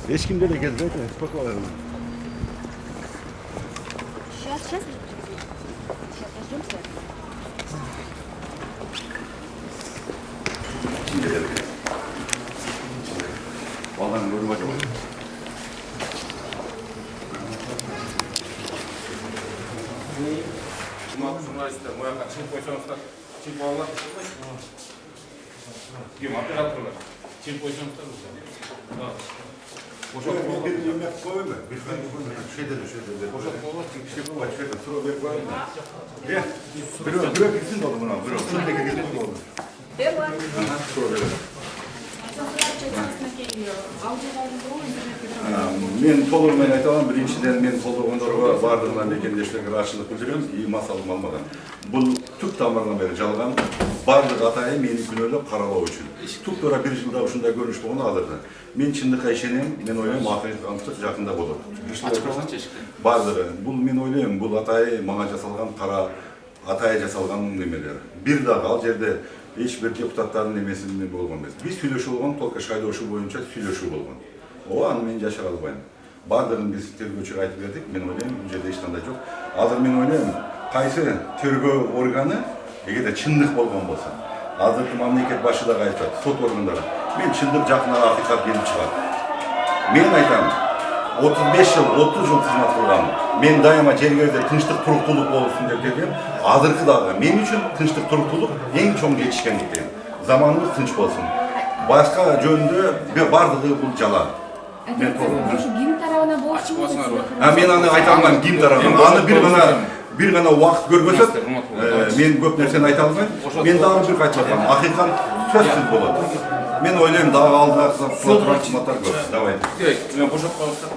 Ешкімде де келді, спокойно. Сейчас дождемся. Баланы көріп отыр. Журналисттер, мояққа чип қойсаңыздар, чип алалар. Кем операторлар, чип қойсаңыздар. Қошақ мен толығымен айтамын, біріншіден мен қолдағандарға барлығына мекендешілерге рақышылық білдіремін, и масалым алмаған. Бұл түп тамырынан бері жалған, барлық атайы мені күнелі қаралау үшін. Түп тура бір жылда ұшында көрініш болғаны алырды. Мен шындыққа ішенем, мен ойлаймын, ақиқаттық жақында болады. Барлығы, бұл мен ойлаймын, бұл атайы маған жасалған қара, атайы жасалған немелер. Bir дағы ал жерде ешбір депутаттардың немесінде болған емес. Біз сөйлеуші болған, только шайдаушы бойынша сөйлеуші болған. Оған мен жашыра албаймын. Бардығын біз тергеушіге айтып бердік, мен ойлаймын, бұл жерде ешқандай жоқ. Азыр мен ойлаймын, қайсы тергеу органы, егер де чындық болған болса, азыркы мемлекет басшылығы айтады, сот органдары, мен чындық жақын ақиқат келіп шығады. Мен айтамын, 35 жыл, 30 жыл қызмет қылғанмын. Мен дайыма жергерде тыныштық тұрақтылық болсын деп дегенім, азыркы дағы мен үшін тыныштық тұрақтылық ең чоң жетішкендіктен. Заманымыз тыныш болсын. Басқа жөнінде барлығы бұл жалан. Мен гимн тарабына болушу мен аны айта алмаймын, гимн тарабына. Аны bir ғана уақыт көргөсөт, мен көп нәрсені айта алмаймын. Мен дағы бір қайтып жатамын. Ақиқат сөзсіз болады. Мен ойлаймын, дағы алдыға сот тұрар қызматтар көп. Давай. Қошақ қалыстар.